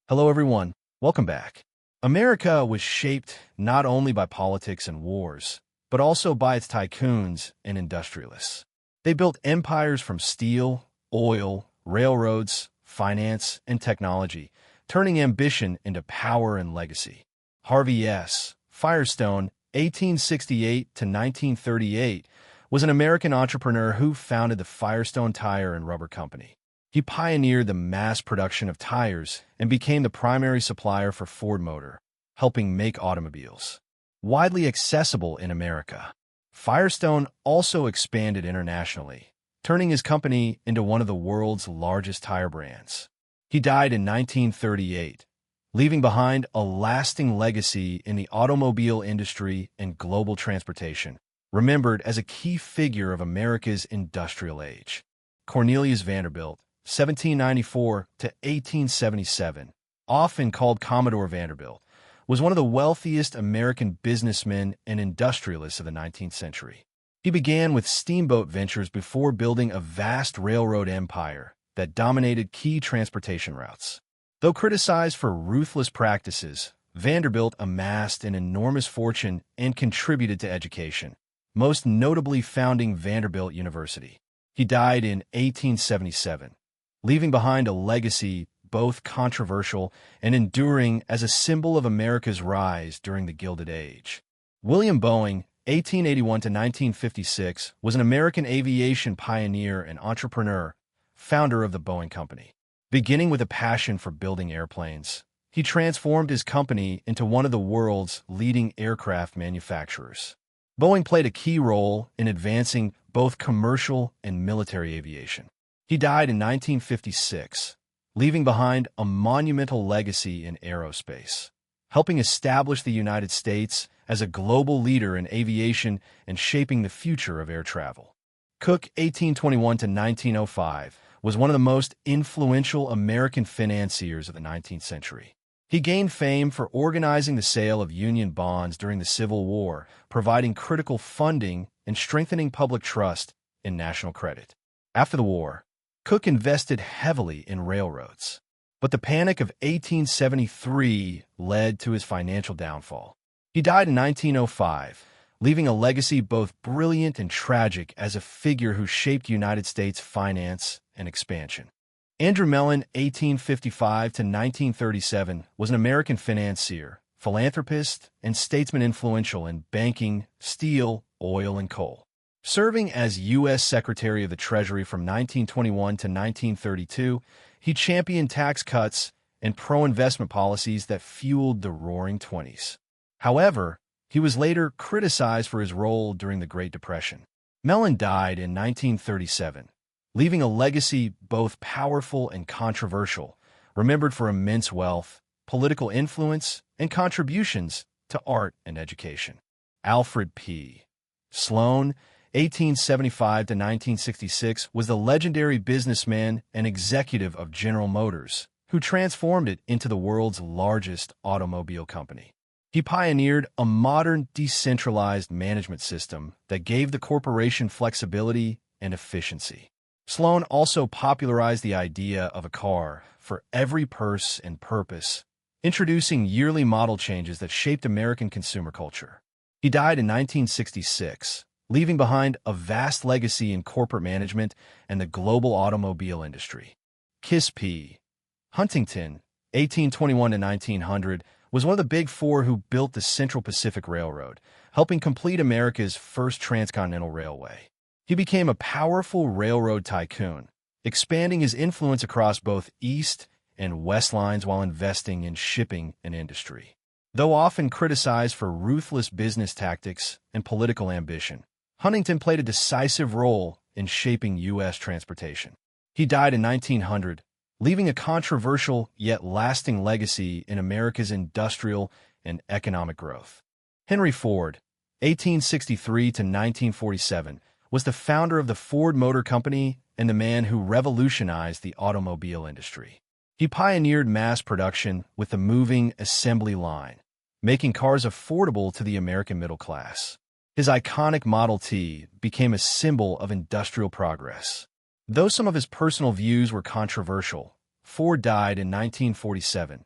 Hello, everyone. Welcome back. America was shaped not only by politics and wars, but also by its tycoons and industrialists. They built empires from steel, oil, railroads, finance, and technology, turning ambition into power and legacy. Harvey S. Firestone, 1868 to 1938, was an American entrepreneur who founded the Firestone Tire and Rubber Company. He pioneered the mass production of tires and became the primary supplier for Ford Motor, helping make automobiles widely accessible in America. Firestone also expanded internationally, turning his company into one of the world's largest tire brands. He died in 1938, leaving behind a lasting legacy in the automobile industry and global transportation, remembered as a key figure of America's industrial age. Cornelius Vanderbilt, 1794 to 1877, often called Commodore Vanderbilt, was one of the wealthiest American businessmen and industrialists of the 19th century. He began with steamboat ventures before building a vast railroad empire that dominated key transportation routes. Though criticized for ruthless practices, Vanderbilt amassed an enormous fortune and contributed to education, most notably founding Vanderbilt University. He died in 1877, leaving behind a legacy both controversial and enduring as a symbol of America's rise during the Gilded Age. William Boeing, 1881 to 1956, was an American aviation pioneer and entrepreneur, founder of the Boeing Company. Beginning with a passion for building airplanes, he transformed his company into one of the world's leading aircraft manufacturers. Boeing played a key role in advancing both commercial and military aviation. He died in 1956, leaving behind a monumental legacy in aerospace, helping establish the United States as a global leader in aviation and shaping the future of air travel. Cook, 1821 to 1905, was one of the most influential American financiers of the 19th century. He gained fame for organizing the sale of Union bonds during the Civil War, providing critical funding and strengthening public trust in national credit. After the war, Cook invested heavily in railroads, but the Panic of 1873 led to his financial downfall. He died in 1905, leaving a legacy both brilliant and tragic as a figure who shaped United States finance and expansion. Andrew Mellon, 1855 to 1937, was an American financier, philanthropist, and statesman influential in banking, steel, oil, and coal. Serving as U.S. Secretary of the Treasury from 1921 to 1932, he championed tax cuts and pro-investment policies that fueled the Roaring Twenties. However, he was later criticized for his role during the Great Depression. Mellon died in 1937, leaving a legacy both powerful and controversial, remembered for immense wealth, political influence, and contributions to art and education. Alfred P. Sloan, 1875 to 1966, was the legendary businessman and executive of General Motors, who transformed it into the world's largest automobile company. He pioneered a modern, decentralized management system that gave the corporation flexibility and efficiency. Sloan also popularized the idea of a car for every purse and purpose, introducing yearly model changes that shaped American consumer culture. He died in 1966, leaving behind a vast legacy in corporate management and the global automobile industry. Kiss P. Huntington, 1821 to 1900, was one of the Big Four who built the Central Pacific Railroad, helping complete America's first transcontinental railway. He became a powerful railroad tycoon, expanding his influence across both East and West lines while investing in shipping and industry. Though often criticized for ruthless business tactics and political ambition, Huntington played a decisive role in shaping U.S. transportation. He died in 1900, leaving a controversial yet lasting legacy in America's industrial and economic growth. Henry Ford, 1863 to 1947, was the founder of the Ford Motor Company and the man who revolutionized the automobile industry. He pioneered mass production with the moving assembly line, making cars affordable to the American middle class. His iconic Model T became a symbol of industrial progress. Though some of his personal views were controversial, Ford died in 1947,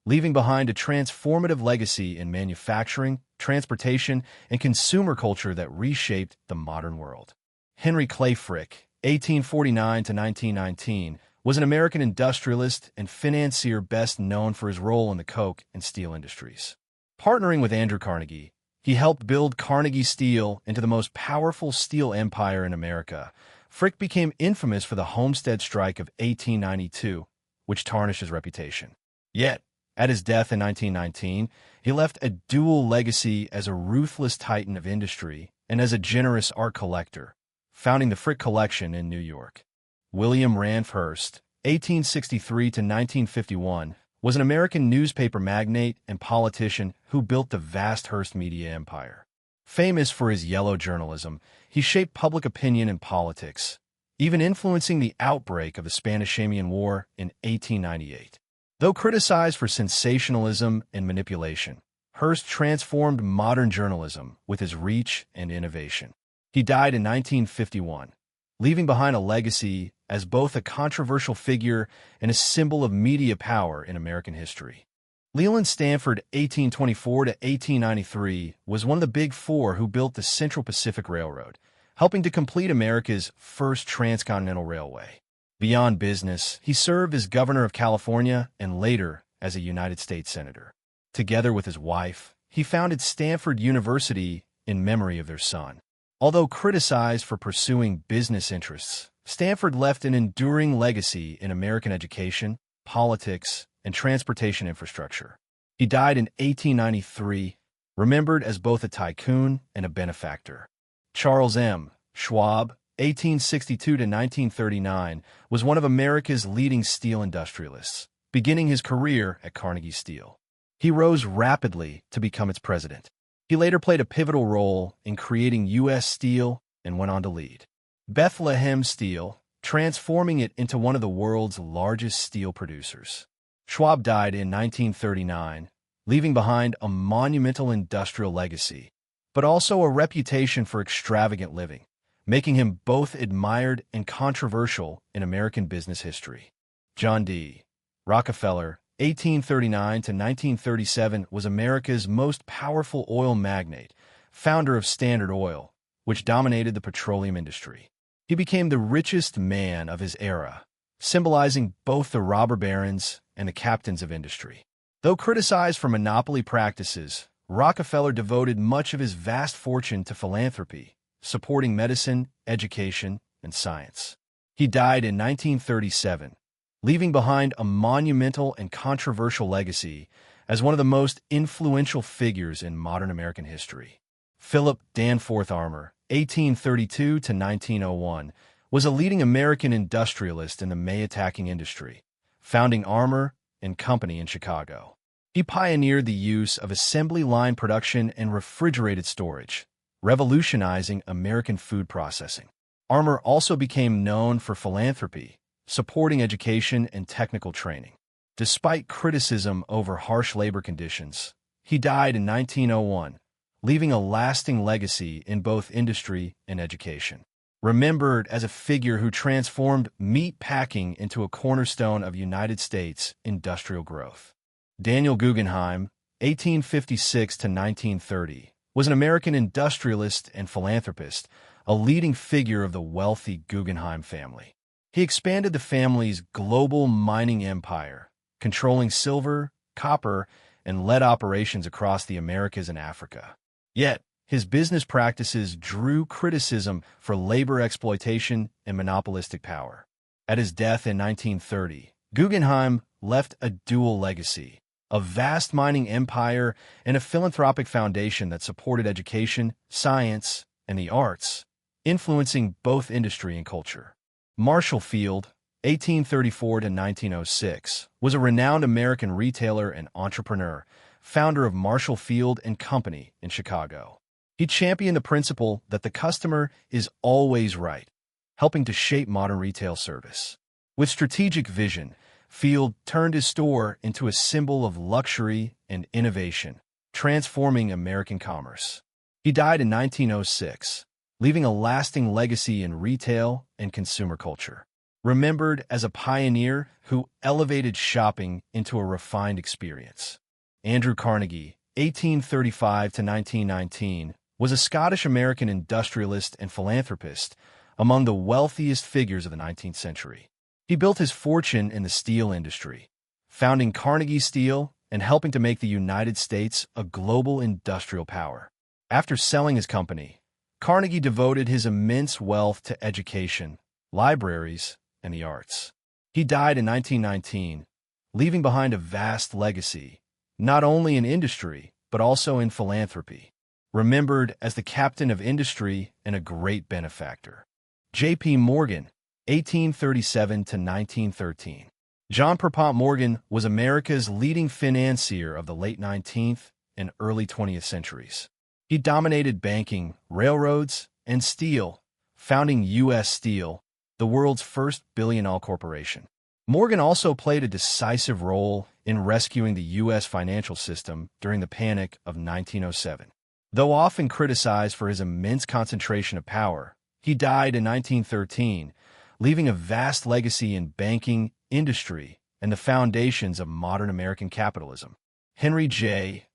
leaving behind a transformative legacy in manufacturing, transportation, and consumer culture that reshaped the modern world. Henry Clay Frick, 1849 to 1919, was an American industrialist and financier best known for his role in the coke and steel industries. Partnering with Andrew Carnegie, he helped build Carnegie Steel into the most powerful steel empire in America. Frick became infamous for the Homestead Strike of 1892, which tarnished his reputation. Yet, at his death in 1919, he left a dual legacy as a ruthless titan of industry and as a generous art collector, founding the Frick Collection in New York. William Ranf Hearst, 1863 to 1951, was an American newspaper magnate and politician who built the vast Hearst media empire. Famous for his yellow journalism, he shaped public opinion and politics, even influencing the outbreak of the Spanish-Crimean War in 1898. Though criticized for sensationalism and manipulation, Hearst transformed modern journalism with his reach and innovation. He died in 1951, leaving behind a legacy as both a controversial figure and a symbol of media power in American history. Leland Stanford, 1824 to 1893, was one of the Big Four who built the Central Pacific Railroad, helping to complete America's first transcontinental railway. Beyond business, he served as governor of California and later as a United States senator. Together with his wife, he founded Stanford University in memory of their son. Although criticized for pursuing business interests, Stanford left an enduring legacy in American education, politics, and transportation infrastructure. He died in 1893, remembered as both a tycoon and a benefactor. Charles M. Schwab, 1862 to 1939, was one of America's leading steel industrialists, beginning his career at Carnegie Steel. He rose rapidly to become its president. He later played a pivotal role in creating U.S. Steel and went on to lead Bethlehem Steel, transforming it into one of the world's largest steel producers. Schwab died in 1939, leaving behind a monumental industrial legacy, but also a reputation for extravagant living, making him both admired and controversial in American business history. John D. Rockefeller, 1839 to 1937, was America's most powerful oil magnate, founder of Standard Oil, which dominated the petroleum industry. He became the richest man of his era, symbolizing both the robber barons and the captains of industry. Though criticized for monopoly practices, Rockefeller devoted much of his vast fortune to philanthropy, supporting medicine, education, and science. He died in 1937, leaving behind a monumental and controversial legacy as one of the most influential figures in modern American history. Philip Danforth Armour, 1832 to 1901, was a leading American industrialist in the May-attacking industry, founding Armour and Company in Chicago. He pioneered the use of assembly line production and refrigerated storage, revolutionizing American food processing. Armour also became known for philanthropy, supporting education and technical training. Despite criticism over harsh labor conditions, he died in 1901, leaving a lasting legacy in both industry and education. Remembered as a figure who transformed meat packing into a cornerstone of United States industrial growth. Daniel Guggenheim, 1856 to 1930, was an American industrialist and philanthropist, a leading figure of the wealthy Guggenheim family. He expanded the family's global mining empire, controlling silver, copper, and lead operations across the Americas and Africa. Yet, his business practices drew criticism for labor exploitation and monopolistic power. At his death in 1930, Guggenheim left a dual legacy: a vast mining empire and a philanthropic foundation that supported education, science, and the arts, influencing both industry and culture. Marshall Field, 1834 to 1906, was a renowned American retailer and entrepreneur, founder of Marshall Field and Company in Chicago. He championed the principle that the customer is always right, helping to shape modern retail service. With strategic vision, Field turned his store into a symbol of luxury and innovation, transforming American commerce. He died in 1906, leaving a lasting legacy in retail and consumer culture. remembered as a pioneer who elevated shopping into a refined experience. Andrew Carnegie, 1835 to 1919, was a Scottish-American industrialist and philanthropist, among the wealthiest figures of the 19th century. He built his fortune in the steel industry, founding Carnegie Steel and helping to make the United States a global industrial power. After selling his company, Carnegie devoted his immense wealth to education, libraries, and the arts. He died in 1919, leaving behind a vast legacy, not only in industry, but also in philanthropy, remembered as the captain of industry and a great benefactor. J.P. Morgan, 1837 to 1913. John Pierpont Morgan was America's leading financier of the late 19th and early 20th centuries. He dominated banking, railroads, and steel, founding U.S. Steel, the world's first billion-dollar corporation. Morgan also played a decisive role in rescuing the U.S. financial system during the Panic of 1907. Though often criticized for his immense concentration of power, he died in 1913, leaving a vast legacy in banking, industry, and the foundations of modern American capitalism. Henry J.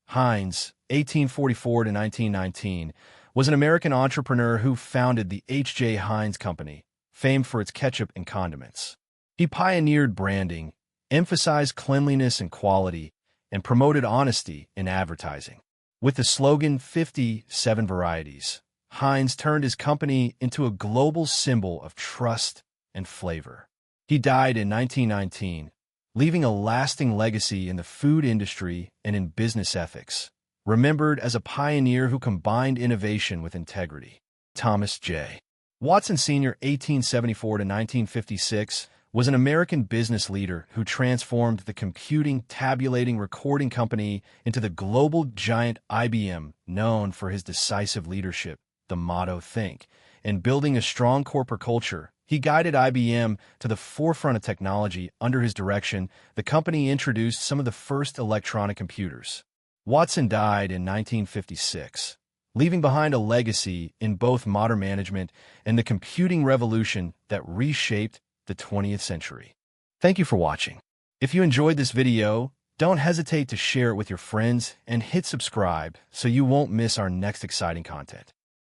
Heinz, 1844 to 1919, was an American entrepreneur who founded the H.J. Heinz Company, famed for its ketchup and condiments. He pioneered branding, emphasized cleanliness and quality, and promoted honesty in advertising. With the slogan 57 varieties, Heinz turned his company into a global symbol of trust and flavor. He died in 1919, leaving a lasting legacy in the food industry and in business ethics, remembered as a pioneer who combined innovation with integrity. Thomas J. Watson Sr., 1874 to 1956, was an American business leader who transformed the computing, tabulating, recording company into the global giant IBM, known for his decisive leadership, the motto "Think," and building a strong corporate culture. He guided IBM to the forefront of technology. Under his direction, the company introduced some of the first electronic computers. Watson died in 1956, leaving behind a legacy in both modern management and the computing revolution that reshaped the 20th century. Thank you for watching. If you enjoyed this video, don't hesitate to share it with your friends and hit subscribe so you won't miss our next exciting content.